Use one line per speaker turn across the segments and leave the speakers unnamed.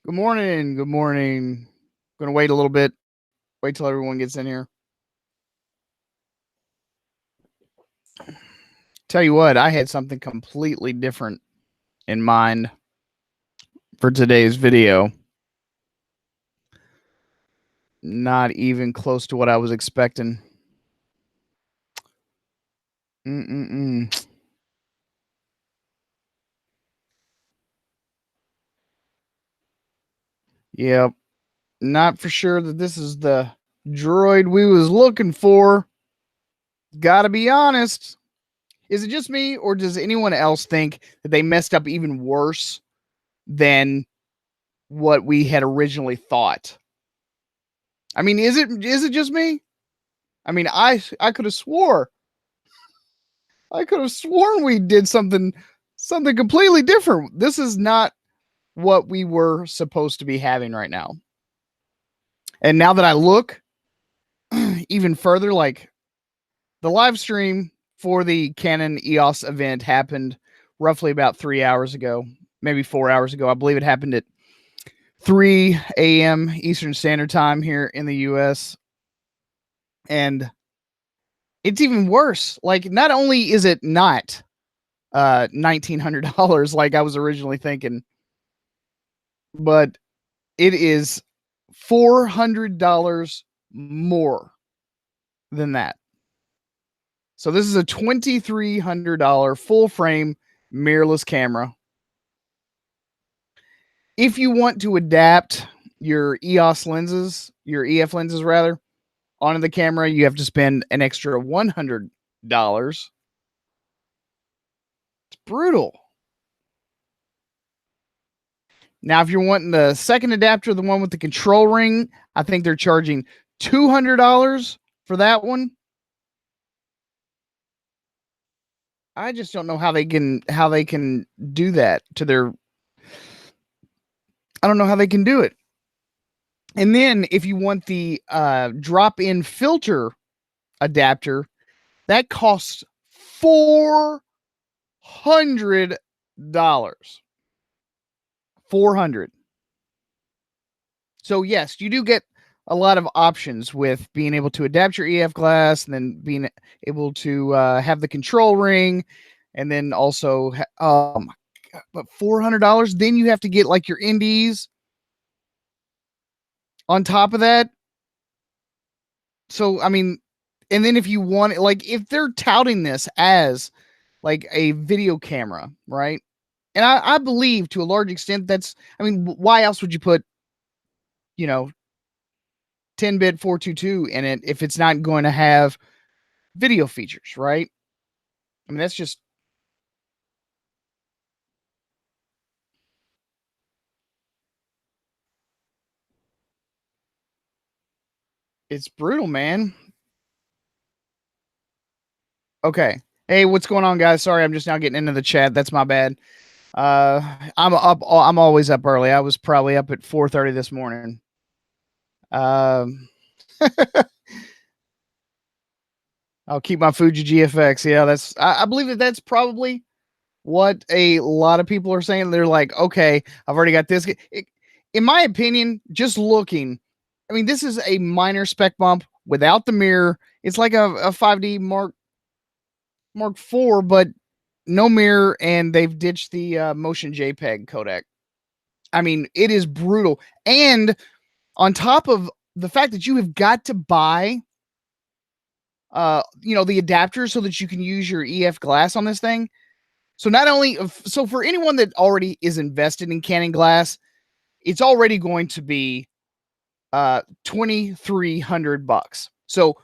Good morning. Good morning. Gonna wait a little bit. Wait till everyone gets in here. Tell you what, I had something completely different in mind for today's video. Not even close to what I was expecting. Yep. Not for sure that this is the droid we was looking for. Gotta be honest. Is it just me, or does anyone else think that they messed up even worse than what we had originally thought? I mean, is it just me? I mean, I could have sworn we did something completely different. This is not what we were supposed to be having right now. And now that I look even further, like the live stream for the Canon EOS event happened roughly about 3 hours ago, maybe 4 hours ago. I believe it happened at 3 a.m. Eastern Standard Time here in the US. And it's even worse. Like, not only is it not $1,900 like I was originally thinking, but it is $400 more than that. So this is a $2,300 full frame mirrorless camera. If you want to adapt your EOS lenses, your EF lenses rather, onto the camera, you have to spend an extra $100. It's brutal. Now, if you're wanting the second adapter, the one with the control ring, I think they're charging $200 for that one. I just don't know how they can do that to their. I don't know how they can do it. And then if you want the drop-in filter adapter, that costs $400. $400. So yes, you do get a lot of options with being able to adapt your EF glass, and then being able to have the control ring, and then also oh my god, but $400. Then you have to get like your indies on top of that. So I mean, and then if you want, like, if they're touting this as like a video camera, right? And I believe to a large extent that's, I mean, why else would you put, 10-bit 422 in it if it's not going to have video features, right? I mean, that's just, it's brutal, man. Okay. Hey, what's going on, guys? Sorry, I'm just now getting into the chat. That's my bad. I'm always up early. I was probably up at 4:30 this morning. I'll keep my Fuji GFX. Yeah, I believe that's probably what a lot of people are saying. They're like, okay, I've already got this. In my opinion, just looking, I mean, this is a minor spec bump without the mirror. It's like a 5D Mark IV, but no mirror, and they've ditched the motion JPEG codec. I mean, it is brutal. And on top of the fact that you have got to buy the adapter so that you can use your EF glass on this thing. So not only, so for anyone that already is invested in Canon glass, it's already going to be $2,300. So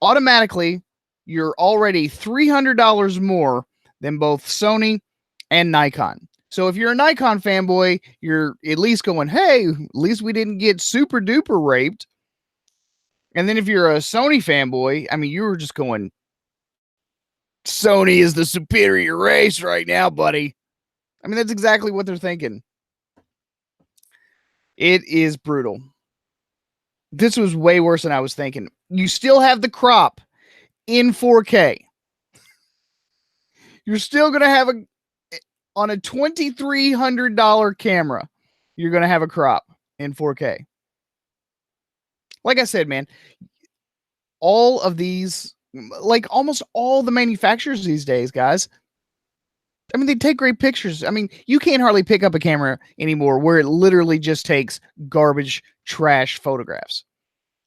automatically you're already $300 more than both Sony and Nikon. So if you're a Nikon fanboy, you're at least going, hey, at least we didn't get super duper raped. And then if you're a Sony fanboy, I mean, you were just going, Sony is the superior race right now, buddy. I mean, that's exactly what they're thinking. It is brutal. This was way worse than I was thinking. You still have the crop in 4K. You're still going to have on a $2,300 camera, you're going to have a crop. in 4K. Like I said, man, all of these, like almost all the manufacturers these days, guys, I mean, they take great pictures. I mean, you can't hardly pick up a camera anymore where it literally just takes garbage, trash photographs.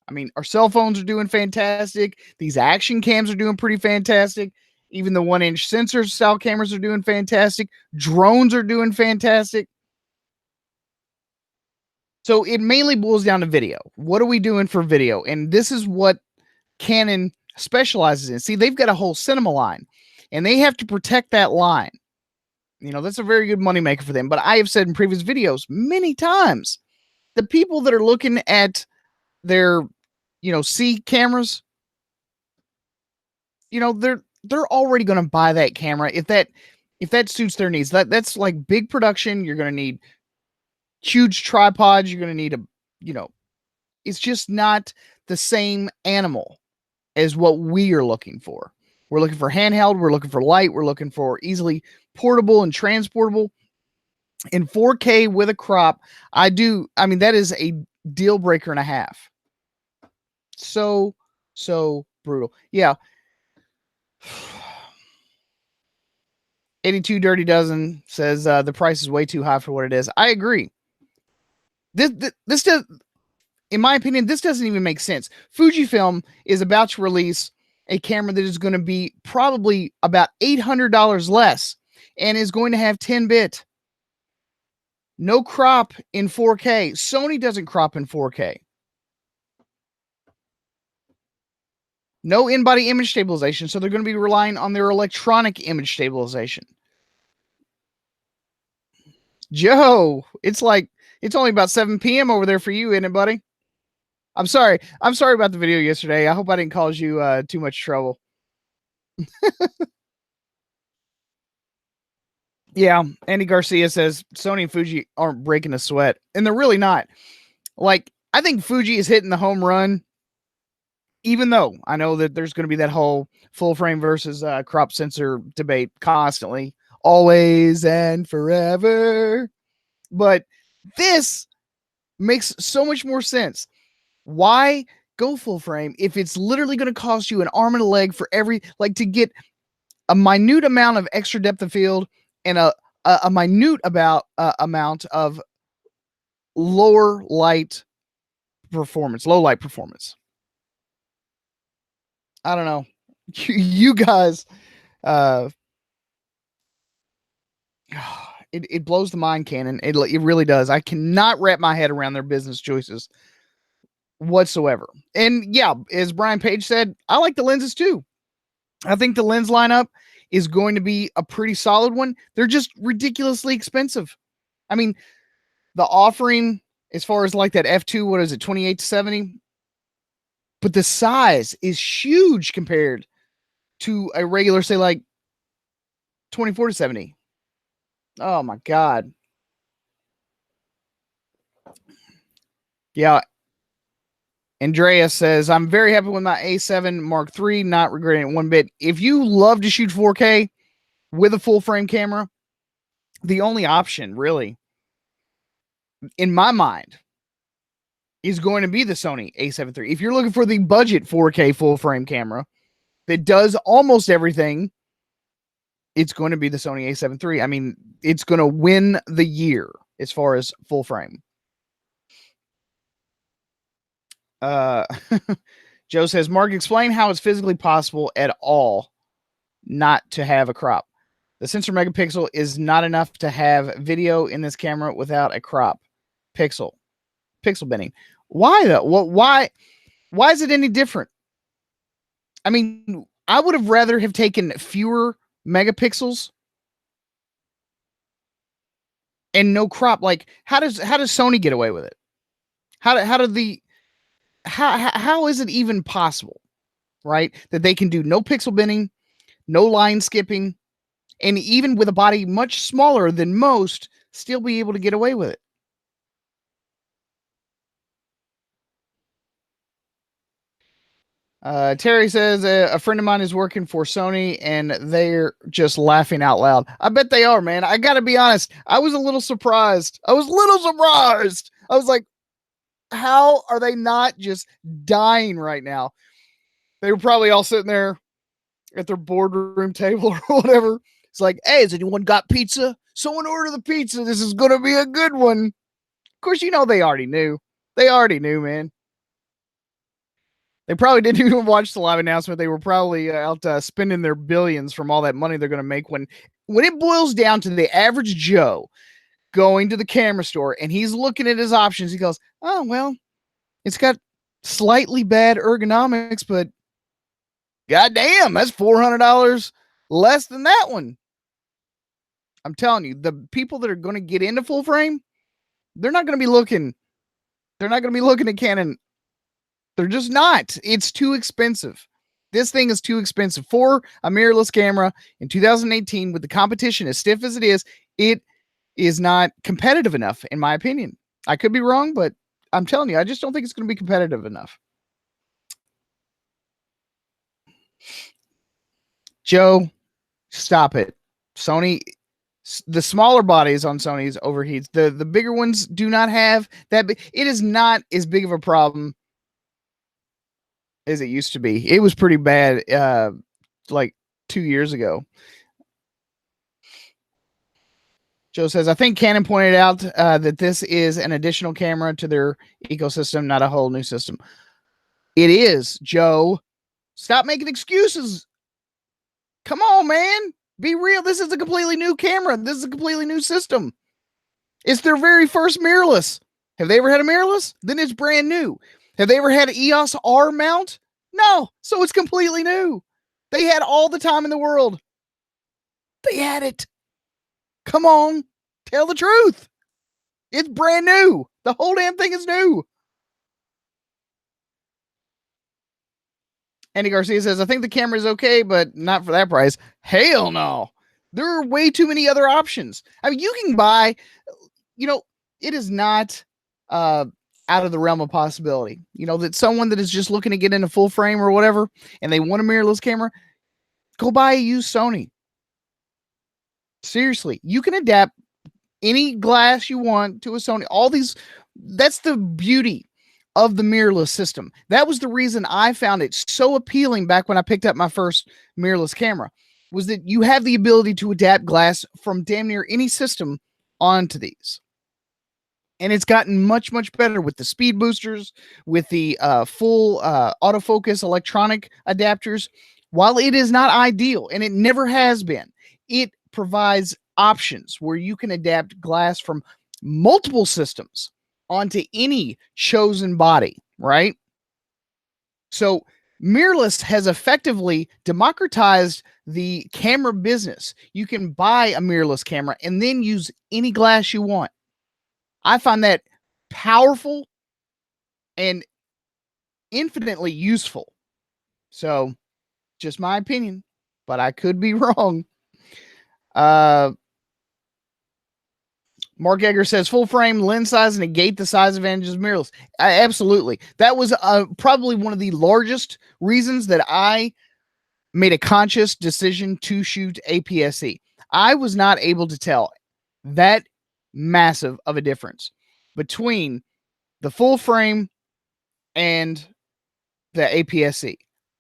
I mean, our cell phones are doing fantastic. These action cams are doing pretty fantastic. Even the 1-inch sensor style cameras are doing fantastic. Drones are doing fantastic. So it mainly boils down to video. What are we doing for video? And this is what Canon specializes in. See, they've got a whole cinema line, and they have to protect that line. You know, that's a very good moneymaker for them. But I have said in previous videos many times, the people that are looking at their, C cameras, they're already going to buy that camera if that suits their needs. That's like big production. You're going to need huge tripods. You're going to need it's just not the same animal as what we are looking for. We're looking for handheld. We're looking for light. We're looking for easily portable and transportable. In 4K with a crop, that is a deal breaker and a half. So brutal. Yeah. 82 Dirty Dozen says the price is way too high for what it is. I agree. This does, in my opinion, this doesn't even make sense. Fujifilm is about to release a camera that is going to be probably about $800 less and is going to have 10-bit. No crop in 4K. Sony doesn't crop in 4K. No in-body image stabilization, so they're going to be relying on their electronic image stabilization. Joe, it's only about 7 p.m. over there for you, isn't it, buddy? I'm sorry about the video yesterday. I hope I didn't cause you too much trouble. Yeah, Andy Garcia says Sony and Fuji aren't breaking a sweat, and they're really not. Like, I think Fuji is hitting the home run, even though I know that there's going to be that whole full frame versus crop sensor debate constantly, always and forever. But this makes so much more sense. Why go full frame if it's literally going to cost you an arm and a leg for to get a minute amount of extra depth of field and a minute amount of low light performance. I don't know. You guys, it blows the mind, Canon. It really does. I cannot wrap my head around their business choices whatsoever. And yeah, as Brian Page said, I like the lenses too. I think the lens lineup is going to be a pretty solid one. They're just ridiculously expensive. I mean, the offering as far as like that f2, what is it, 28-70? But the size is huge compared to a regular, say, like 24-70. Oh my God. Yeah. Andreas says, I'm very happy with my A7 Mark III, not regretting it one bit. If you love to shoot 4K with a full frame camera, the only option really, in my mind, is going to be the Sony A7 III. If you're looking for the budget 4K full frame camera that does almost everything, it's going to be the Sony A7 III. I mean, it's going to win the year as far as full frame. Joe says, Mark, explain how it's physically possible at all not to have a crop. The sensor megapixel is not enough to have video in this camera without a crop. Pixel binning. Why though? Why is it any different? I mean, I would have rather have taken fewer megapixels and no crop. Like, how does Sony get away with it? How is it even possible, right? That they can do no pixel binning, no line skipping, and even with a body much smaller than most, still be able to get away with it. Terry says a friend of mine is working for Sony and they're just laughing out loud. I bet they are, man. I got to be honest. I was a little surprised. I was like, How are they not just dying right now? They were probably all sitting there at their boardroom table or whatever. It's like, hey, has anyone got pizza? Someone order the pizza. This is going to be a good one. Of course, you know, they already knew. They already knew, man. They probably didn't even watch the live announcement. They were probably out spending their billions from all that money they're going to make when it boils down to the average Joe going to the camera store and he's looking at his options. He goes, oh, well, it's got slightly bad ergonomics, but goddamn, that's $400 less than that one. I'm telling you, the people that are going to get into full frame, they're not going to be looking. They're not going to be looking at Canon. They're just not. It's too expensive. This thing is too expensive for a mirrorless camera in 2018 with the competition as stiff as it is. It is not competitive enough, in my opinion. I could be wrong, but I'm telling you, I just don't think it's going to be competitive enough. Joe, stop it. Sony, the smaller bodies on Sony's overheats. The bigger ones do not have that. It is not as big of a problem as it used to be. It was pretty bad like 2 years ago. Joe says, I think Canon pointed out that this is an additional camera to their ecosystem, not a whole new system. It is, Joe. Stop making excuses. Come on, man. Be real. This is a completely new camera. This is a completely new system. It's their very first mirrorless. Have they ever had a mirrorless? Then it's brand new. Have they ever had an EOS R mount? No. So it's completely new. They had all the time in the world. They had it. Come on. Tell the truth. It's brand new. The whole damn thing is new. Andy Garcia says, I think the camera is okay, but not for that price. Hell no. There are way too many other options. I mean, you can buy, you know, it is not out of the realm of possibility. You know, that someone that is just looking to get into full frame or whatever, and they want a mirrorless camera, go buy a used Sony. Seriously, you can adapt any glass you want to a Sony. All these, that's the beauty of the mirrorless system. That was the reason I found it so appealing back when I picked up my first mirrorless camera, was that you have the ability to adapt glass from damn near any system onto these. And it's gotten much, much better with the speed boosters, with the full autofocus electronic adapters. While it is not ideal, and it never has been, it provides options where you can adapt glass from multiple systems onto any chosen body, right? So mirrorless has effectively democratized the camera business. You can buy a mirrorless camera and then use any glass you want. I find that powerful and infinitely useful. So, just my opinion, but I could be wrong. Mark Egger says full frame lens size negate the size advantages of mirrorless. Absolutely. That was probably one of the largest reasons that I made a conscious decision to shoot APS-C. I was not able to tell that massive of a difference between the full frame and the APS-C.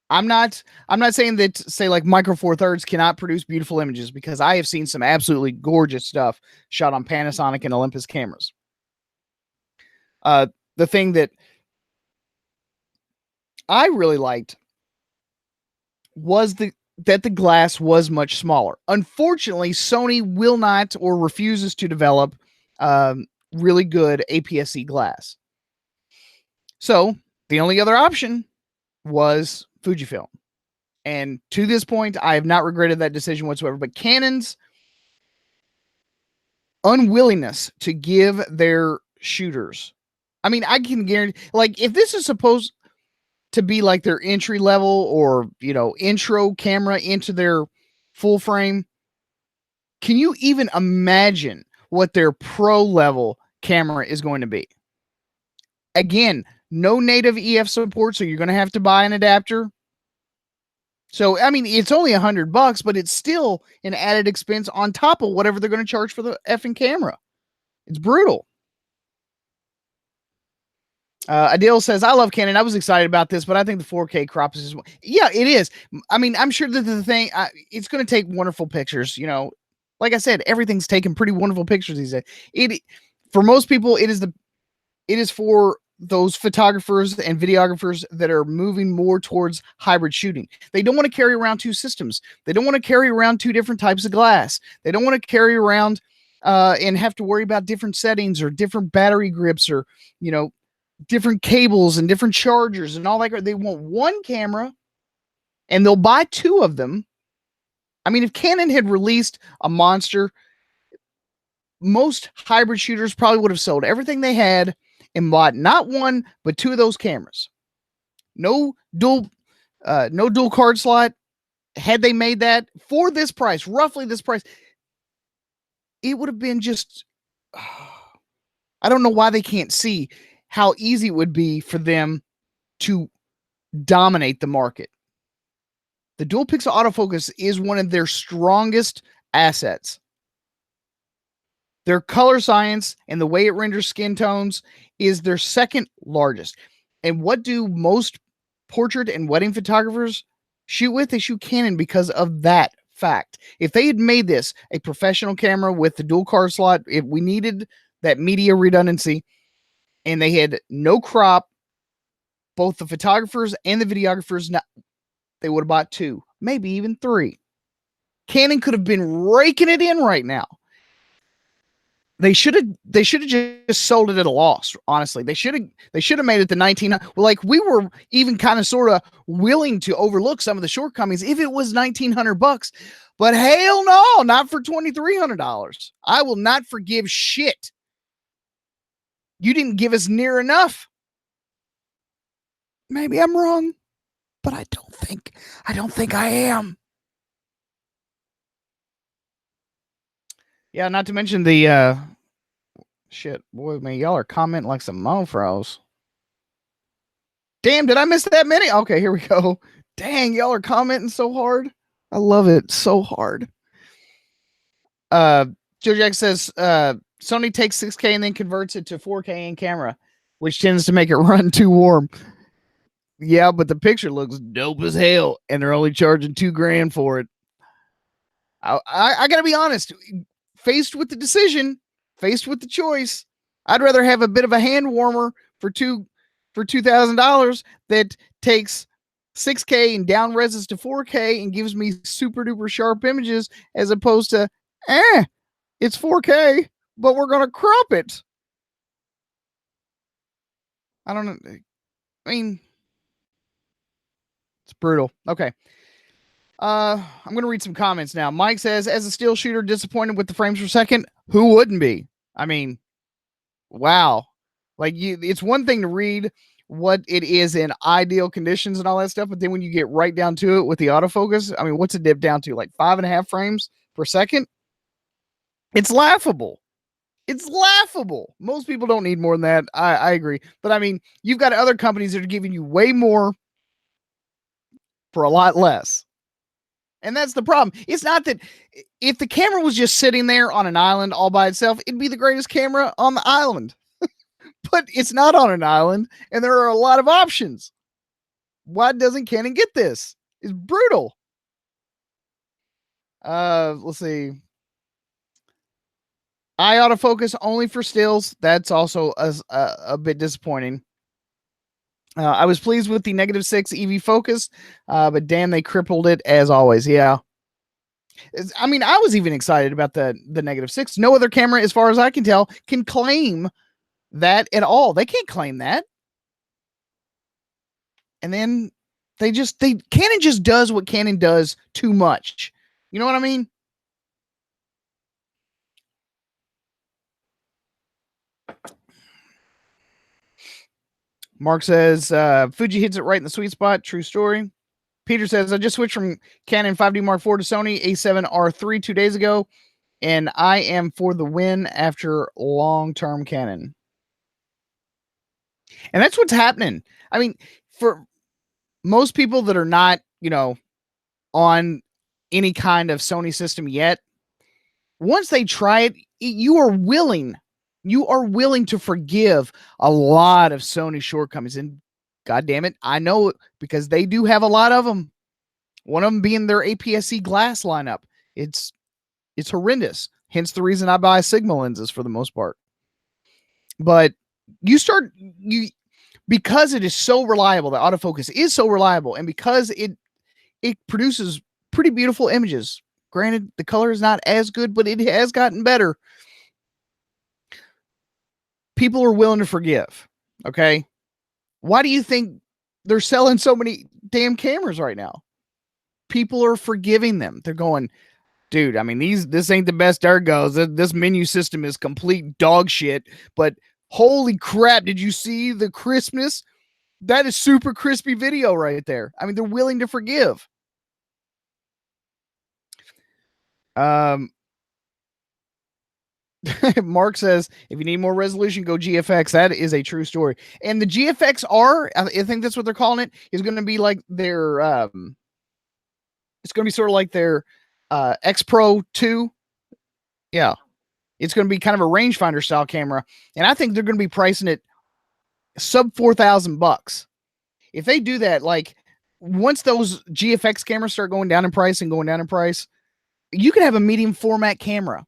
I'm not saying that, say, like Micro Four Thirds cannot produce beautiful images, because I have seen some absolutely gorgeous stuff shot on Panasonic and Olympus cameras. The thing that I really liked was that the glass was much smaller. Unfortunately, Sony will not or refuses to develop really good APS-C glass. So the only other option was Fujifilm. And to this point, I have not regretted that decision whatsoever. But Canon's unwillingness to give their shooters, I mean, I can guarantee, like, if this is supposed to be like their entry level or, you know, intro camera into their full frame, can you even imagine what their pro level camera is going to be? Again, no native EF support, so you're going to have to buy an adapter. So, I mean, it's only $100, but it's still an added expense on top of whatever they're going to charge for the effing camera. It's brutal. Adil says, I love Canon. I was excited about this, but I think the 4K crop is, yeah, it is. I mean, I'm sure that the thing, it's going to take wonderful pictures. You know, like I said, everything's taking pretty wonderful pictures these days. For most people, it is for those photographers and videographers that are moving more towards hybrid shooting. They don't want to carry around two systems. They don't want to carry around two different types of glass. They don't want to carry around and have to worry about different settings or different battery grips or, you know, different cables and different chargers and all that. They want one camera and they'll buy two of them. I mean, if Canon had released a monster, most hybrid shooters probably would have sold everything they had and bought not one, but two of those cameras. No dual card slot. Had they made that for this price, roughly this price, it would have been just, I don't know why they can't see how easy it would be for them to dominate the market. The dual pixel autofocus is one of their strongest assets. Their color science and the way it renders skin tones is their second largest. And what do most portrait and wedding photographers shoot with? They shoot Canon because of that fact. If they had made this a professional camera with the dual card slot, if we needed that media redundancy and they had no crop, both the photographers and the videographers, they would have bought two, maybe even three. Canon could have been raking it in right now. They should have just sold it at a loss. Honestly, they should have made it the 1900. Like we were even kind of sort of willing to overlook some of the shortcomings if it was $1,900. But hell no, not for $2,300. I will not forgive shit. You didn't give us near enough. Maybe I'm wrong, but I don't think I am. Yeah, not to mention the shit, boy, man, y'all are commenting like some mofros. Damn, did I miss that many? Okay, here we go. Dang, y'all are commenting so hard. I love it so hard. Joe Jack says Sony takes 6K and then converts it to 4K in camera, which tends to make it run too warm. Yeah, but the picture looks dope as hell, and they're only charging $2,000 for it. I gotta be honest. Faced with the decision, faced with the choice, I'd rather have a bit of a hand warmer for $2,000 that takes 6K and down reses to 4K and gives me super duper sharp images as opposed to it's 4K, but we're gonna crop it. I don't know. I mean, it's brutal. Okay. I'm gonna read some comments now. Mike says, as a still shooter, disappointed with the frames per second. Who wouldn't be? I mean, wow. Like it's one thing to read what it is in ideal conditions and all that stuff, but then when you get right down to it with the autofocus, I mean, what's it dip down to? Like 5.5 frames per second? It's laughable. It's laughable. Most people don't need more than that. I agree. But I mean, you've got other companies that are giving you way more for a lot less. And that's the problem. It's not that if the camera was just sitting there on an island all by itself, it'd be the greatest camera on the island. But it's not on an island, and there are a lot of options. Why doesn't Canon get this? It's brutal. Let's see. Eye autofocus only for stills. That's also a bit disappointing. I was pleased with the -6 EV focus, but damn, they crippled it as always. Yeah. I mean, I was even excited about the -6. No other camera, as far as I can tell, can claim that at all. They can't claim that. And then Canon just does what Canon does too much. You know what I mean? Mark says Fuji hits it right in the sweet spot. True story. Peter says, I just switched from Canon 5D Mark IV to Sony A7R3 2 days ago, and I am for the win after long-term Canon. And that's what's happening. I mean, for most people that are not, on any kind of Sony system yet, once they try it, you are willing You are willing to forgive a lot of Sony shortcomings. And God damn it, I know it because they do have a lot of them. One of them being their APS-C glass lineup. It's horrendous. Hence the reason I buy Sigma lenses for the most part. But you because it is so reliable, the autofocus is so reliable, and because it produces pretty beautiful images. Granted, the color is not as good, but it has gotten better. People are willing to forgive. Okay. Why do you think they're selling so many damn cameras right now? People are forgiving them. They're going, dude, I mean, this ain't the best ergos. This menu system is complete dog shit, but holy crap, did you see the crispness? That is super crispy video right there. I mean, they're willing to forgive. Mark says, if you need more resolution, go GFX. That is a true story. And the GFX R, I think that's what they're calling it, is going to be like their, it's going to be sort of like their X Pro 2. Yeah. It's going to be kind of a rangefinder style camera. And I think they're going to be pricing it sub $4,000. If they do that, like once those GFX cameras start going down in price, you can have a medium format camera.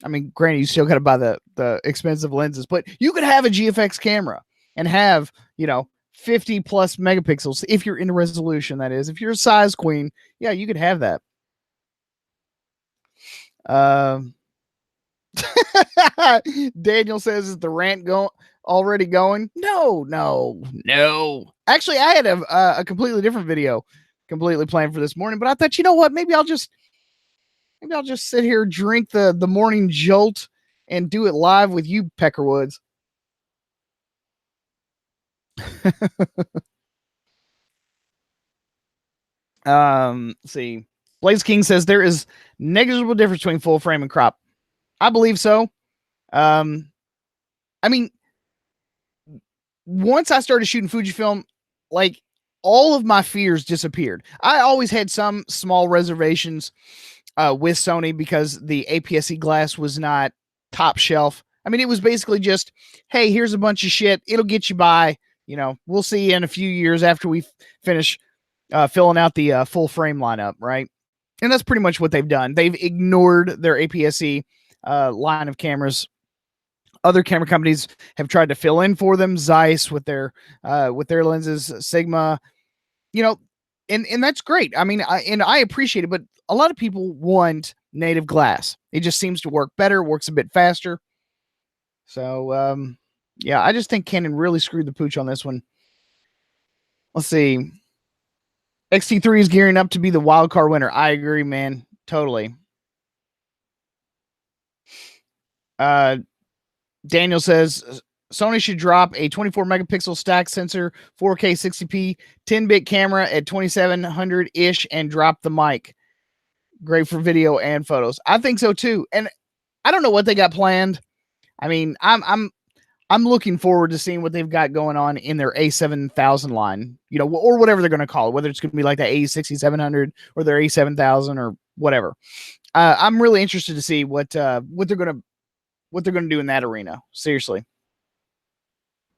I mean, granted, you still got to buy the expensive lenses, but you could have a GFX camera and have, 50 plus megapixels if you're into resolution. That is, if you're a size queen, yeah, you could have that. Daniel says, is the rant already going? No. Actually, I had a completely different video completely planned for this morning, but I thought, you know what? Maybe I'll just sit here, drink the morning jolt, and do it live with you, Peckerwoods. Let's see. Blaze King says there is negligible difference between full frame and crop. I believe so. I mean, once I started shooting Fujifilm, like all of my fears disappeared. I always had some small reservations with Sony because the APS-C glass was not top shelf. I mean, it was basically just, hey, here's a bunch of shit. It'll get you by. We'll see you in a few years after we finish filling out the full frame lineup, right? And that's pretty much what they've done. They've ignored their APS-C line of cameras. Other camera companies have tried to fill in for them. Zeiss with their lenses, Sigma, and that's great. I mean, I appreciate it, but a lot of people want native glass. It just seems to work better, works a bit faster. So, yeah, I just think Canon really screwed the pooch on this one. Let's see. XT3 is gearing up to be the wild card winner. I agree, man. Totally. Daniel says Sony should drop a 24 megapixel stack sensor, 4K 60p, 10-bit camera at 2700-ish and drop the mic. Great for video and photos. I think so too. And I don't know what they got planned. I mean, I'm looking forward to seeing what they've got going on in their A7000 line, or whatever they're going to call it, whether it's going to be like the A6700 or their A7000 or whatever. I'm really interested to see what they're going to do in that arena. Seriously.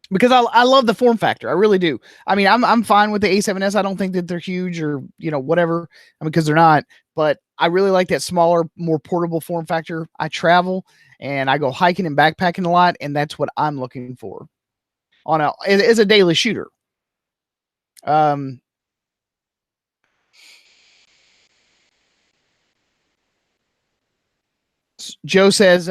Because I love the form factor. I really do. I mean, I'm fine with the A7S. I don't think that they're huge or, whatever. I mean, because they're not. But I really like that smaller, more portable form factor. I travel and I go hiking and backpacking a lot, and that's what I'm looking for as a daily shooter. Joe says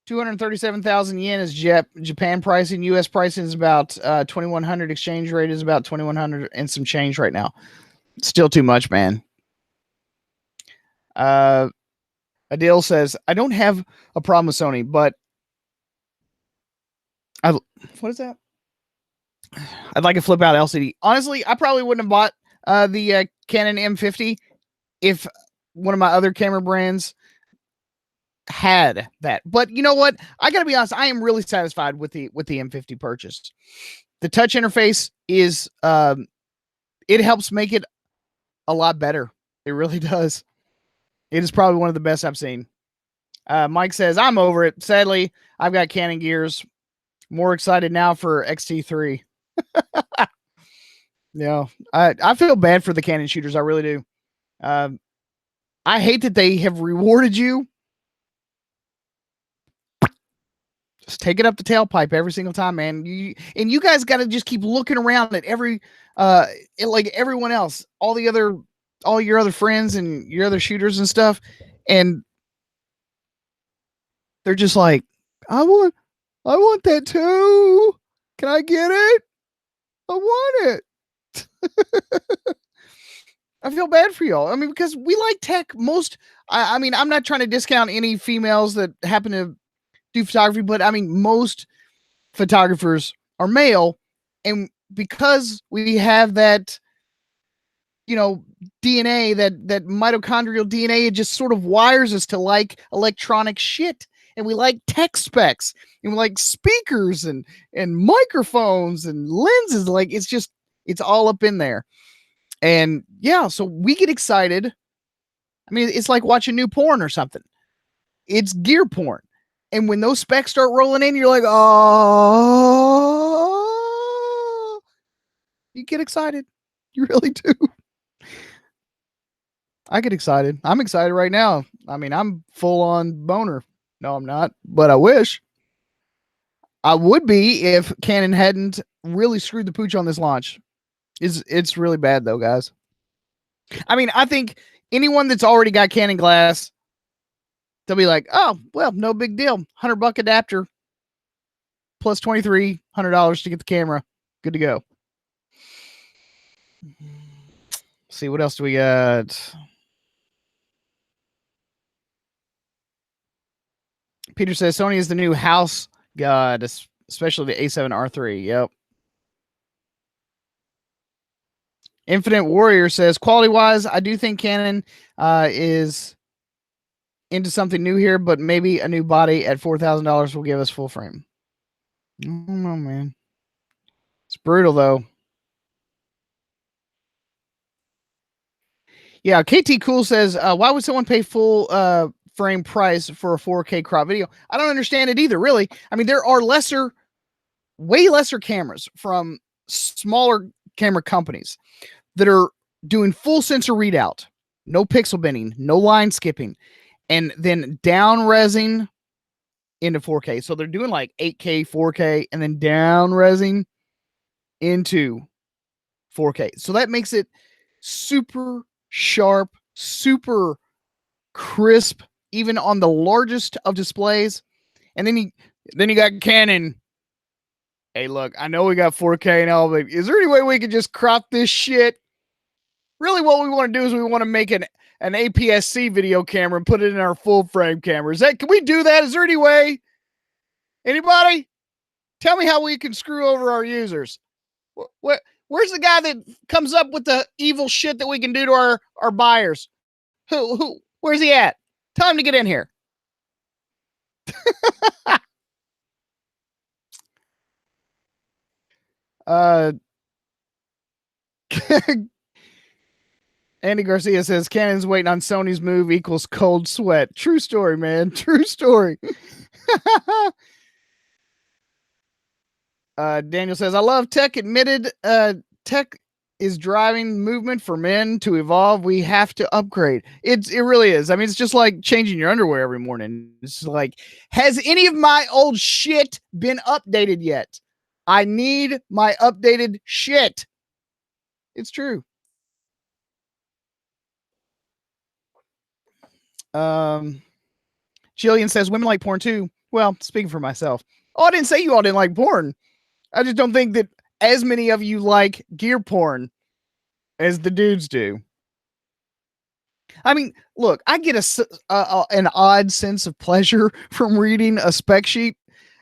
237,000 yen is Japan pricing. US pricing is about 2,100. Exchange rate is about 2,100 and some change right now. Still too much, man. Adil says, I don't have a problem with Sony, but what is that? I'd like a flip out LCD. Honestly, I probably wouldn't have bought the Canon M50 if one of my other camera brands had that. But you know what? I gotta be honest, I am really satisfied with the M50 purchase. The touch interface is it helps make it a lot better. It really does. It is probably one of the best I've seen. Mike says, I'm over it. Sadly, I've got Canon gears. More excited now for XT3. Yeah, I feel bad for the Canon shooters. I really do. I hate that they have rewarded you. Just take it up the tailpipe every single time, man. You guys got to just keep looking around at like everyone else, all your other friends and your other shooters and stuff, and they're just like, I want that too. Can I get it? I want it. I feel bad for y'all. I mean, because we like tech. I mean, I'm not trying to discount any females that happen to do photography, but I mean, most photographers are male, and because we have that, DNA, that mitochondrial DNA, it just sort of wires us to like electronic shit, and we like tech specs, and we like speakers and microphones and lenses. Like it's all up in there, and yeah, so we get excited. I mean, it's like watching new porn or something. It's gear porn. And when those specs start rolling in, you're like, oh, you get excited. You really do. I get excited. I'm excited right now. I mean, I'm full on boner. No, I'm not, but I wish I would be if Canon hadn't really screwed the pooch on this launch. It's really bad though, guys. I mean, I think anyone that's already got Canon glass, they'll be like, oh, well, no big deal. $100 adapter plus $2,300 to get the camera. Good to go. Let's see, what else do we got? Peter says Sony is the new house god, especially the A7R3. Yep. Infinite Warrior says quality wise, I do think Canon is into something new here, but maybe a new body at $4,000 will give us full frame. I don't know, man. It's brutal though. Yeah, KT Cool says, why would someone pay full frame price for a 4K crop video? I don't understand it either, really. I mean, there are way lesser cameras from smaller camera companies that are doing full sensor readout, no pixel binning, no line skipping, and then down resing into 4K. So they're doing like 8K, 4K, and then down resing into 4K. So that makes it super sharp, super crisp, even on the largest of displays. And then you got Canon. Hey, look, I know we got 4K and all, but is there any way we could just crop this shit? Really, what we want to do is we want to make an APS-C video camera and put it in our full frame camera. Can we do that? Is there any way? Anybody? Tell me how we can screw over our users. Where's the guy that comes up with the evil shit that we can do to our buyers? Where's he at? Tell him to get in here. Andy Garcia says Canon's waiting on Sony's move equals cold sweat. True story, man. True story. Daniel says, I love tech. Admitted tech is driving movement for men to evolve. We have to upgrade. It really is. I mean, it's just like changing your underwear every morning. It's like, has any of my old shit been updated yet? I need my updated shit. It's true. Jillian says women like porn too. Well, speaking for myself. Oh, I didn't say you all didn't like porn. I just don't think that as many of you like gear porn as the dudes do. I mean, look, I get an odd sense of pleasure from reading a spec sheet,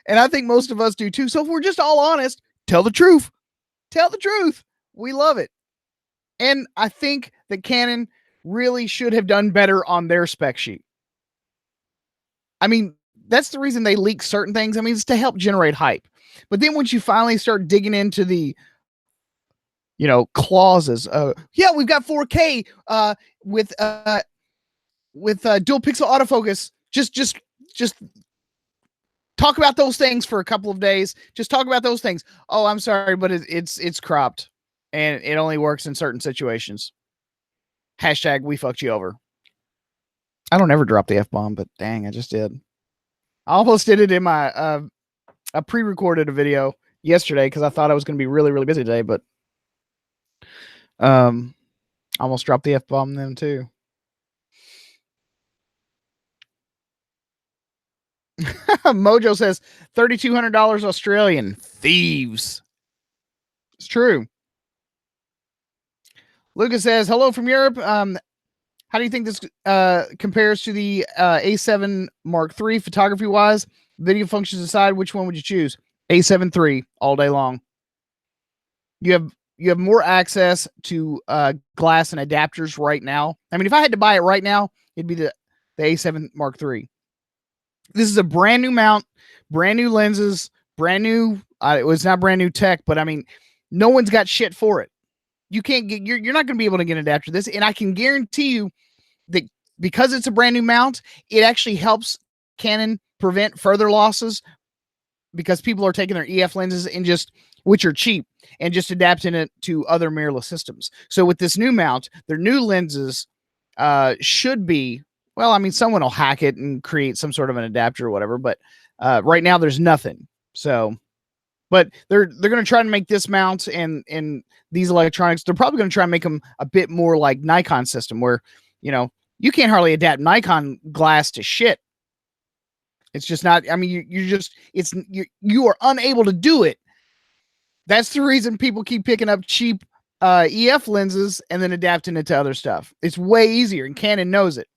and I think most of us do too. So if we're just all honest, tell the truth. Tell the truth. We love it. And I think that Canon really should have done better on their spec sheet. I mean, that's the reason they leak certain things. I mean, it's to help generate hype. But then once you finally start digging into the, clauses, yeah, we've got 4K with dual pixel autofocus. Just just talk about those things for a couple of days. Just talk about those things. Oh, I'm sorry, but it's cropped and it only works in certain situations. Hashtag we fucked you over. I don't ever drop the F-bomb, but dang, I just did. I almost did it in my I pre-recorded a video yesterday because I thought I was going to be really, really busy today, but almost dropped the F-bomb then too. Mojo says $3,200 Australian. Thieves. It's true. Lucas says, hello from Europe. How do you think this compares to the A7 Mark III photography wise? Video functions aside, which one would you choose? A7 III all day long. You have more access to glass and adapters right now. I mean, if I had to buy it right now, it'd be the A7 Mark III. This is a brand new mount, brand new lenses, brand new. It was not brand new tech, but I mean, no one's got shit for it. You can't get. You're not going to be able to get an adapter to this, and I can guarantee you that because it's a brand new mount, it actually helps Canon prevent further losses because people are taking their EF lenses and which are cheap, and just adapting it to other mirrorless systems. So with this new mount, their new lenses should be. Well, I mean, someone will hack it and create some sort of an adapter or whatever, but right now there's nothing. So, but they're going to try to make this mount and these electronics. They're probably going to try and make them a bit more like Nikon system, where you can't hardly adapt Nikon glass to shit. It's just not. I mean, you are unable to do it. That's the reason people keep picking up cheap EF lenses and then adapting it to other stuff. It's way easier, and Canon knows it.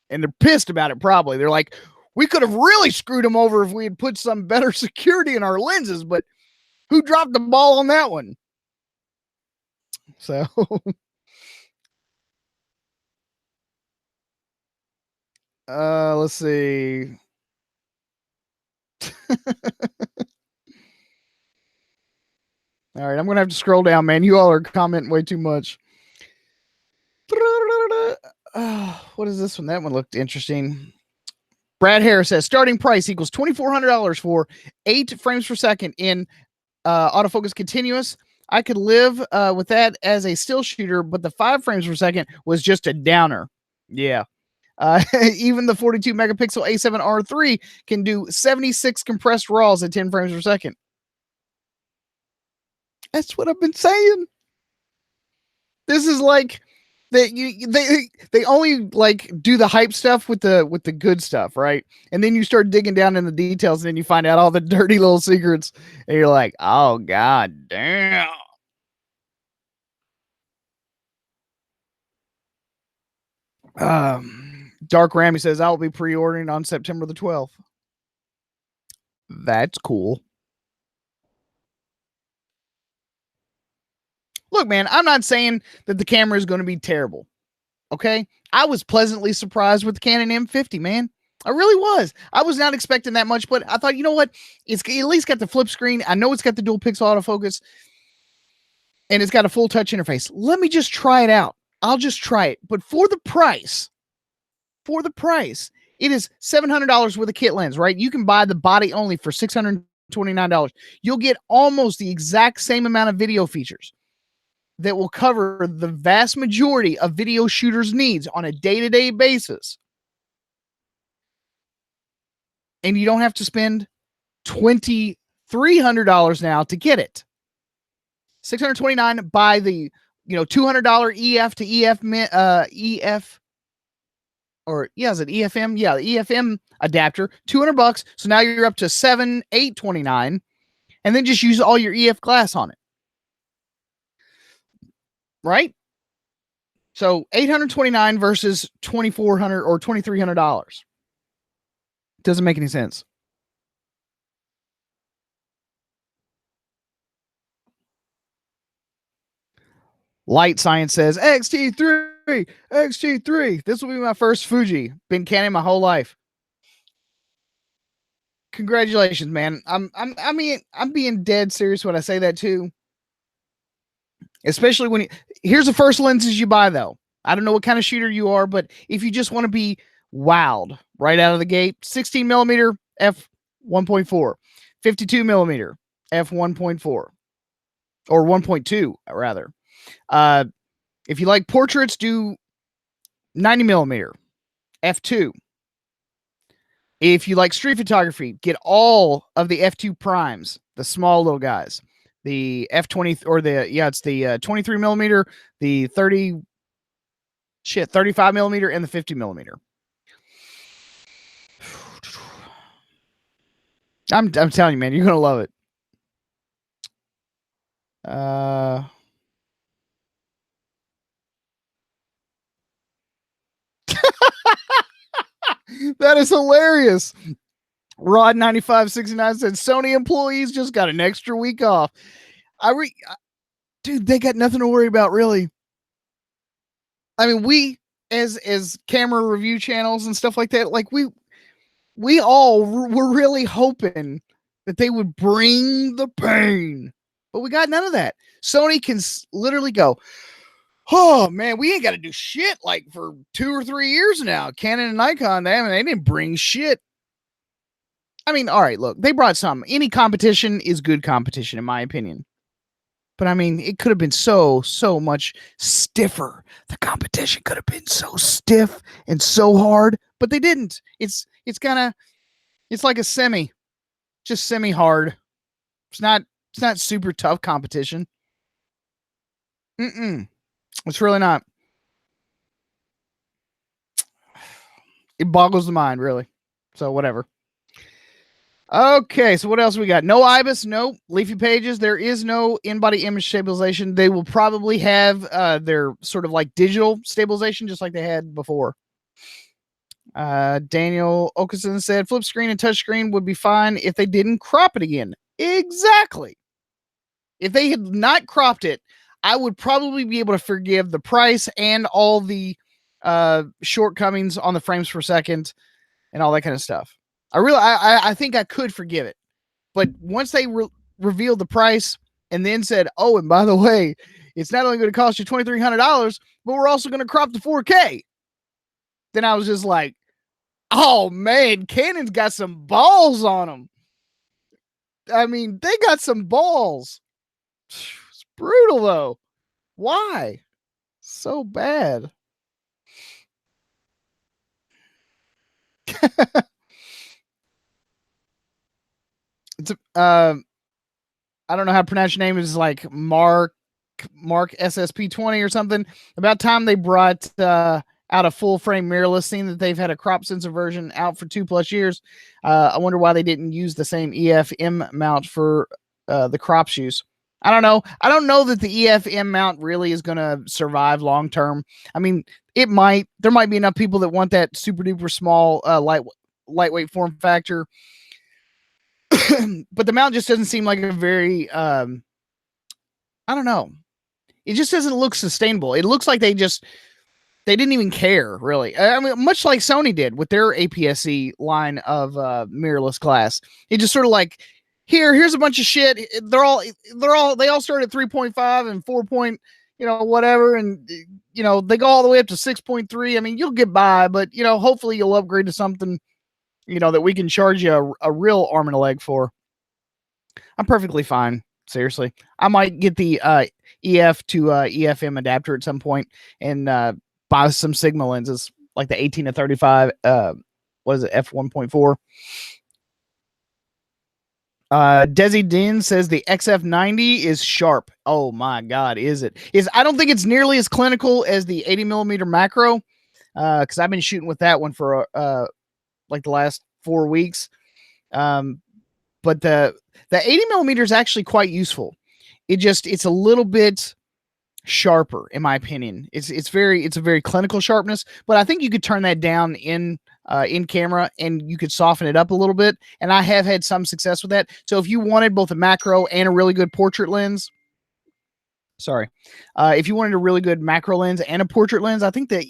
And they're pissed about it, probably. They're like, we could have really screwed them over if we had put some better security in our lenses, but who dropped the ball on that one? So, let's see. All right, I'm going to have to scroll down, man. You all are commenting way too much. What is this one? That one looked interesting. Brad Harris says starting price equals $2,400 for 8 frames per second in autofocus continuous. I could live with that as a still shooter, but the 5 frames per second was just a downer. Yeah. Even the 42 megapixel A7R III can do 76 compressed RAWs at 10 frames per second. That's what I've been saying. This is like they only like do the hype stuff with the good stuff, right? And then you start digging down in the details, and then you find out all the dirty little secrets, and you're like, oh god damn. Dark Rammy says I'll be pre-ordering on September the 12th. That's cool. Look, man, I'm not saying that the camera is going to be terrible. Okay. I was pleasantly surprised with the Canon M50, man. I really was. I was not expecting that much, but I thought, you know what? It's at least got the flip screen. I know it's got the dual pixel autofocus, and it's got a full touch interface. Let me just try it out. I'll just try it. But for the price, it is $700 with a kit lens, right? You can buy the body only for $629. You'll get almost the exact same amount of video features that will cover the vast majority of video shooters' needs on a day-to-day basis. And you don't have to spend $2,300 now to get it. $629 by the $200 EF to EF or is it EFM? Yeah, the EFM adapter, $200. So now you're up to $7,829, and then just use all your EF glass on it. Right? So $829 versus $2,400 or $2,300. Doesn't make any sense. Light Science says XT3. This will be my first Fuji. Been Canon my whole life. Congratulations, man. I'm being dead serious when I say that too. Especially when here's the first lenses you buy though. I don't know what kind of shooter you are, but if you just want to be wowed right out of the gate. 16 millimeter f 1.4, 52 millimeter f 1.4, or 1.2 rather. If you like portraits, do 90 millimeter f2. If you like street photography, get all of the f2 primes, the small little guys, the f20 or it's the 23 millimeter, the 35 millimeter, and the 50 millimeter. I'm telling you, man, you're gonna love it. That is hilarious. Rod 9569 said Sony employees just got an extra week off. Dude, they got nothing to worry about, really. I mean, we as camera review channels and stuff like that, like we all were really hoping that they would bring the pain, but we got none of that. Sony can literally go, oh man, we ain't got to do shit like for 2 or 3 years now. Canon and Nikon, they didn't bring shit. I mean, all right, look, they brought some. Any competition is good competition, in my opinion. But I mean, it could have been so much stiffer. The competition could have been so stiff and so hard, but they didn't. It's like a semi, just semi hard. It's not super tough competition. It's really not. It boggles the mind, really. So whatever. Okay, so what else we got? No IBIS, no leafy pages. There is no in-body image stabilization. They will probably have their sort of like digital stabilization, just like they had before. Daniel Okeson said flip screen and touch screen would be fine if they didn't crop it again. Exactly. If they had not cropped it, I would probably be able to forgive the price and all the shortcomings on the frames per second and all that kind of stuff. I think I could forgive it. But once they revealed the price and then said, oh, and by the way, it's not only going to cost you $2,300, but we're also going to crop to 4K. Then I was just like, oh man, Canon's got some balls on them. I mean, they got some balls. It's brutal though. Why? So bad. It's I don't know how to pronounce your name. Is like Mark SSP20 or something. About time they brought out a full frame mirrorless, seeing that they've had a crop sensor version out for 2+ years. I wonder why they didn't use the same EFM mount for the crops use. I don't know. I don't know that the EFM mount really is going to survive long term. I mean, it might. There might be enough people that want that super duper small lightweight form factor. But the mount just doesn't seem like a very I don't know. It just doesn't look sustainable. It looks like they didn't even care, really. I mean, much like Sony did with their APS-C line of mirrorless glass. It just sort of like, here's a bunch of shit. They all start at 3.5 and 4 point, whatever, and they go all the way up to 6.3. I mean, you'll get by, but hopefully you'll upgrade to something, that we can charge you a real arm and a leg for. I'm perfectly fine. Seriously, I might get the EF to EFM adapter at some point and buy some Sigma lenses like the 18 to 35. What is it? f1.4. Desi Din says the XF90 is sharp. Oh my God, is it? I don't think it's nearly as clinical as the 80 millimeter macro, because I've been shooting with that one for like the last 4 weeks. But the 80 millimeter is actually quite useful. It's a little bit sharper, in my opinion. It's a very clinical sharpness, but I think you could turn that down in camera and you could soften it up a little bit. And I have had some success with that. So if you wanted both a macro and a really good portrait lens, if you wanted a really good macro lens and a portrait lens, I think that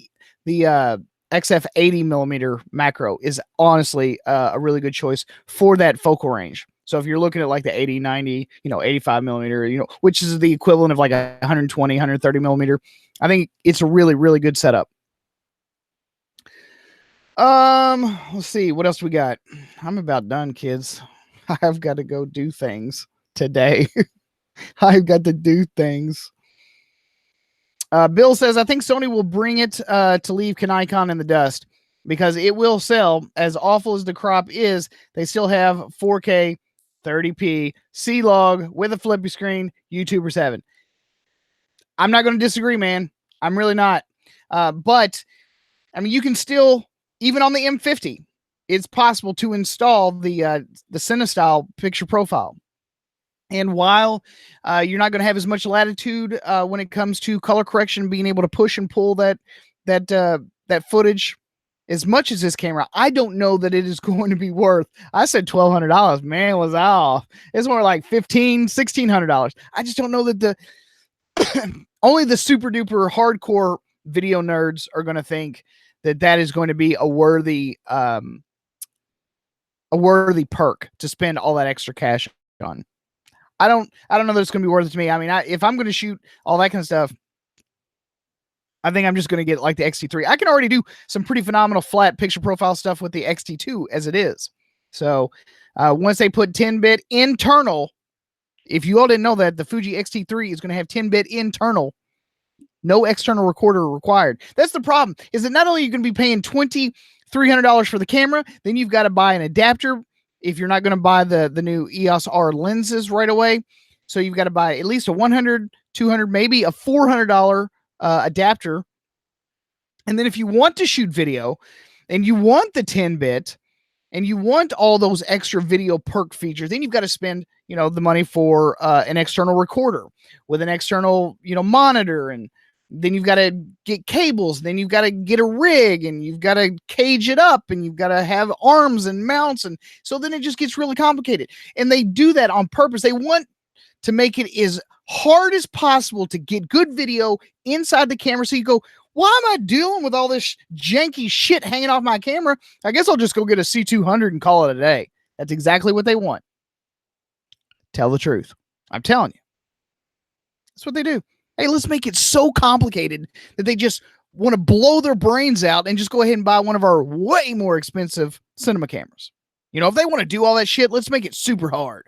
the XF 80 millimeter macro is honestly a really good choice for that focal range. So if you're looking at like the 80, 90, 85 millimeter, which is the equivalent of like 120, 130 millimeter, I think it's a really, really good setup. Let's see. What else we got? I'm about done, kids. I've got to go do things today. I've got to do things. Bill says, I think Sony will bring it to leave Nikon in the dust because it will sell. As awful as the crop is, they still have 4K, 30p, C-Log with a flippy screen, YouTuber 7. I'm not going to disagree, man. I'm really not. But, I mean, you can still, even on the M50, it's possible to install the Cinestyle picture profile. And while you're not going to have as much latitude when it comes to color correction, being able to push and pull that footage as much as this camera, I don't know that it is going to be worth. I said $1,200. Man, was off. It's more like $1,500, $1,600. I just don't know that the only the super duper hardcore video nerds are going to think that that is going to be a worthy perk to spend all that extra cash on. I don't know that it's going to be worth it to me. I mean, if I'm going to shoot all that kind of stuff, I think I'm just going to get like the X-T3. I can already do some pretty phenomenal flat picture profile stuff with the X-T2 as it is. So once they put 10-bit internal, if you all didn't know that, the Fuji X-T3 is going to have 10-bit internal, no external recorder required. That's the problem, is that not only are you going to be paying $2,300 for the camera, then you've got to buy an adapter if you're not going to buy the new EOS R lenses right away. So you've got to buy at least a $100, $200, maybe a $400 adapter. And then if you want to shoot video and you want the 10-bit and you want all those extra video perk features, then you've got to spend, the money for an external recorder with an external, monitor. And then you've got to get cables. Then you've got to get a rig and you've got to cage it up and you've got to have arms and mounts. And so then it just gets really complicated. And they do that on purpose. They want to make it as hard as possible to get good video inside the camera. So you go, why am I dealing with all this janky shit hanging off my camera? I guess I'll just go get a C200 and call it a day. That's exactly what they want. Tell the truth. I'm telling you. That's what they do. Hey, let's make it so complicated that they just want to blow their brains out and just go ahead and buy one of our way more expensive cinema cameras. If they want to do all that shit, let's make it super hard.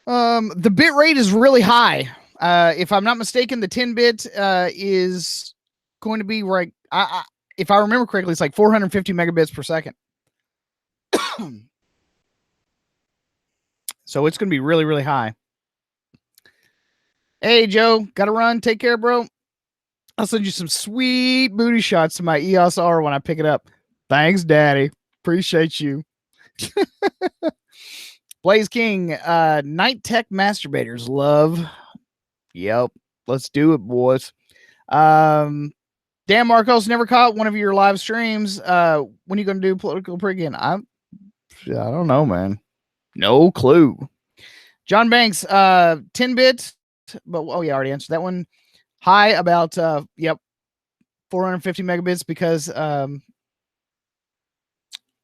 The bit rate is really high. If I'm not mistaken, the 10-bit is going to be right. If I remember correctly, it's like 450 megabits per second. So it's going to be really, really high. Hey, Joe, got to run. Take care, bro. I'll send you some sweet booty shots to my EOS R when I pick it up. Thanks, Daddy. Appreciate you. Blaze King, Night Tech Masturbators. Love. Yep. Let's do it, boys. Dan Marcos, never caught one of your live streams. When are you going to do Political Prig again? I don't know, man. No clue. John Banks, 10-bit. But I already answered that one. High about 450 megabits because the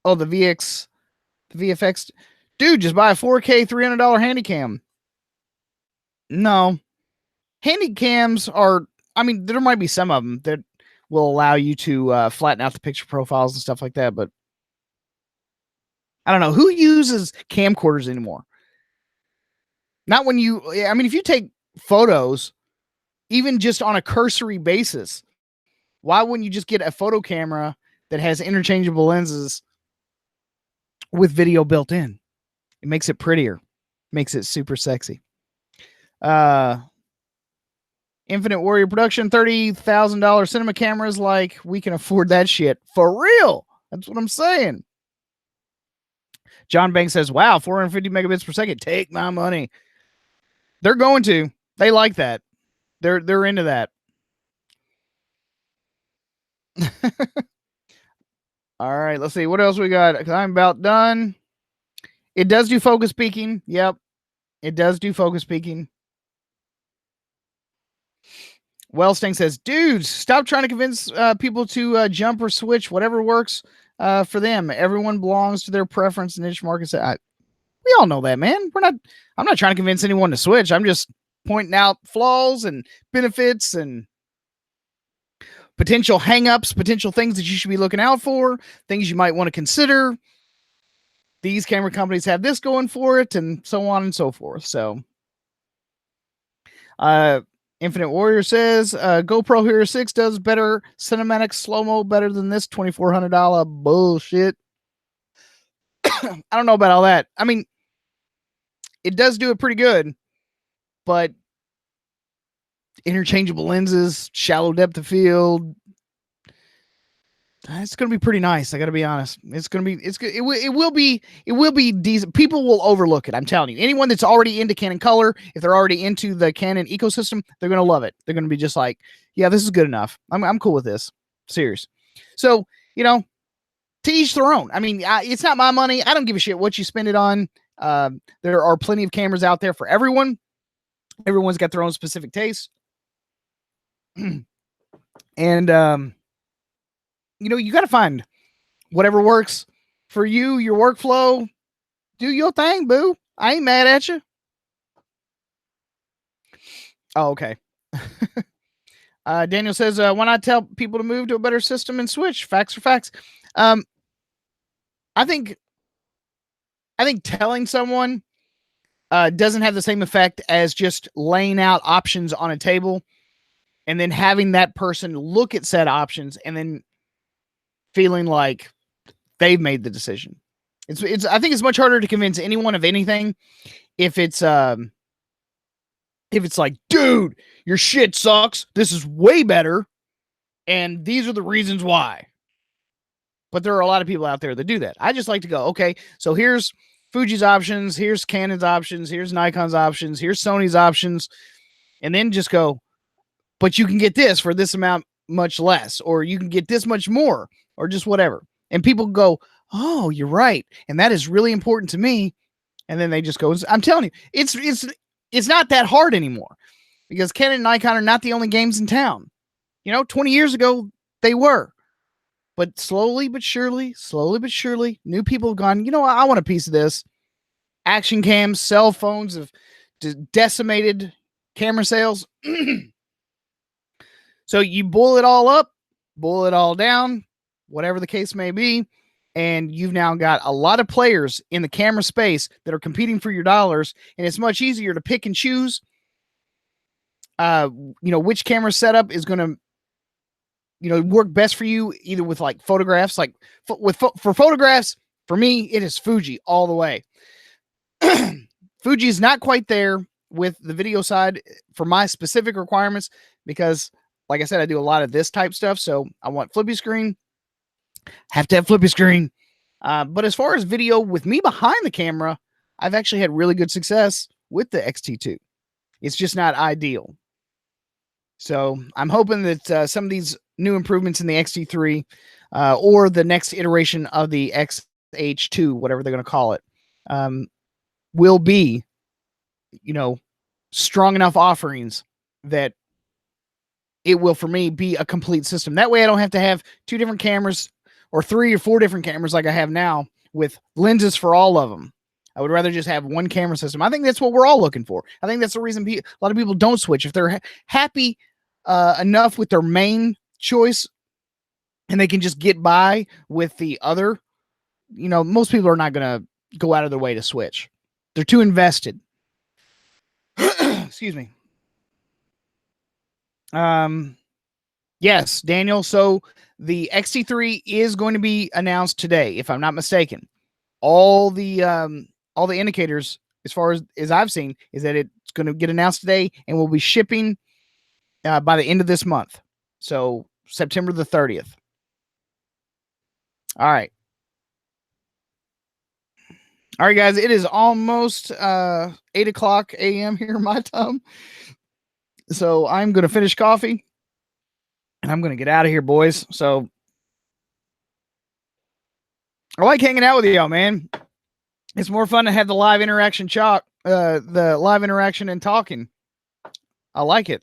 VFX. Dude, just buy a 4K $300 Handycam. No. Handycams are, there might be some of them that will allow you to flatten out the picture profiles and stuff like that, but I don't know. Who uses camcorders anymore? Not when if you take photos, even just on a cursory basis, why wouldn't you just get a photo camera that has interchangeable lenses with video built in? It makes it prettier, makes it super sexy. Infinite Warrior Production, $30,000 cinema cameras, like we can afford that shit for real. That's what I'm saying. John Banks says, wow, 450 megabits per second. Take my money. They're going to. They like that. They're into that. All right, let's see what else we got. Because I'm about done. It does do focus peaking. Yep, it does do focus peaking. Wellsting says, dudes, stop trying to convince people to jump or switch. Whatever works for them. Everyone belongs to their preference. Niche markets. We all know that, man. I'm not trying to convince anyone to switch. I'm just pointing out flaws and benefits and potential hangups, potential things that you should be looking out for, things you might want to consider. These camera companies have this going for it, and so on and so forth. So, Infinite Warrior says GoPro Hero 6 does better cinematic slow-mo better than this $2,400 bullshit. I don't know about all that. I mean, it does do it pretty good, but interchangeable lenses, shallow depth of field, it's going to be pretty nice. I got to be honest. It's going to be, it will be decent. People will overlook it. I'm telling you, anyone that's already into Canon color, if they're already into the Canon ecosystem, they're going to love it. They're going to be just like, yeah, this is good enough. I'm cool with this. Serious. So, you know, to each their own. I mean, it's not my money. I don't give a shit what you spend it on. There are plenty of cameras out there for everyone. Everyone's got their own specific taste. And, you know, you got to find whatever works for you, your workflow. Do your thing, boo. I ain't mad at you. Oh, okay. Daniel says, why not tell people to move to a better system and switch? Facts are facts. I think telling someone doesn't have the same effect as just laying out options on a table and then having that person look at said options and then feeling like they've made the decision. I think it's much harder to convince anyone of anything if it's like, dude, your shit sucks. This is way better. And these are the reasons why. But there are a lot of people out there that do that. I just like to go, okay, so here's Fuji's options, here's Canon's options, here's Nikon's options, here's Sony's options. And then just go, but you can get this for this amount much less, or you can get this much more, or just whatever. And people go, oh, you're right. And that is really important to me. And then they just go, I'm telling you, it's not that hard anymore because Canon and Nikon are not the only games in town. You know, 20 years ago, they were. But slowly but surely, new people have gone, you know what, I want a piece of this. Action cams, cell phones have decimated camera sales. So you boil it all up, boil it all down, whatever the case may be, and you've now got a lot of players in the camera space that are competing for your dollars, and it's much easier to pick and choose you know, which camera setup is going to, you know, work best for you, either with like photographs, like for photographs, for me, it is Fuji all the way. Fuji is not quite there with the video side for my specific requirements because, like I said, I do a lot of this type stuff. So I want flippy screen, have to have flippy screen. But as far as video with me behind the camera, I've actually had really good success with the X-T2. It's just not ideal. So I'm hoping that some of these new improvements in the X-T3 or the next iteration of the XH2, whatever they're going to call it, will be, you know, strong enough offerings that it will, for me, be a complete system. That way I don't have to have 2 different cameras or 3 or 4 different cameras like I have now with lenses for all of them. I would rather just have one camera system. I think that's what we're all looking for. I think that's the reason a lot of people don't switch. If they're happy enough with their main choice and they can just get by with the other, you know, most people are not going to go out of their way to switch. They're too invested. Excuse me. Yes, Daniel. So the X-T3 is going to be announced today, if I'm not mistaken. All the indicators, as far as I've seen, is that it's going to get announced today and will be shipping by the end of this month. So September the 30th. All right. All right, guys. It is almost 8 o'clock a.m. here my time. So I'm going to finish coffee and I'm going to get out of here, boys. So I like hanging out with y'all, man. It's more fun to have the live interaction the live interaction and talking. I like it.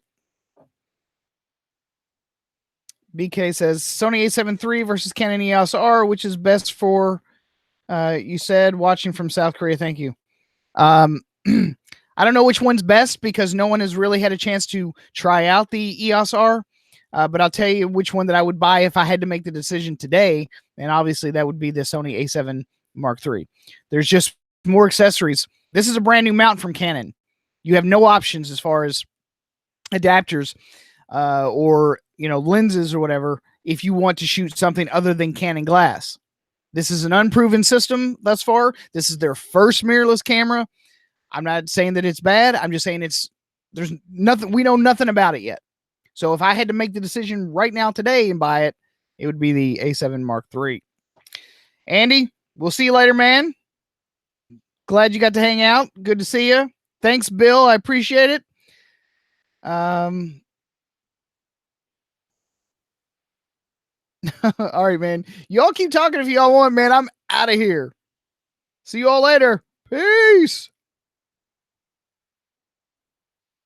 BK says Sony A7 III versus Canon EOS R, which is best for, you said, watching from South Korea. Thank you. I don't know which one's best because no one has really had a chance to try out the EOS R. But I'll tell you which one that I would buy if I had to make the decision today. And obviously that would be the Sony A7 Mark III. There's just more accessories. This is a brand new mount from Canon. You have no options as far as adapters or lenses or whatever if you want to shoot something other than Canon glass. This is an unproven system thus far. This is their first mirrorless camera. I'm not saying that it's bad. I'm just saying there's nothing, we know nothing about it yet. So if I had to make the decision right now today and buy it, it would be the A7 Mark III. Andy, we'll see you later, man. Glad you got to hang out. Good to see you. Thanks, Bill. I appreciate it. All right, man. Y'all keep talking if y'all want, man. I'm out of here. See you all later. Peace.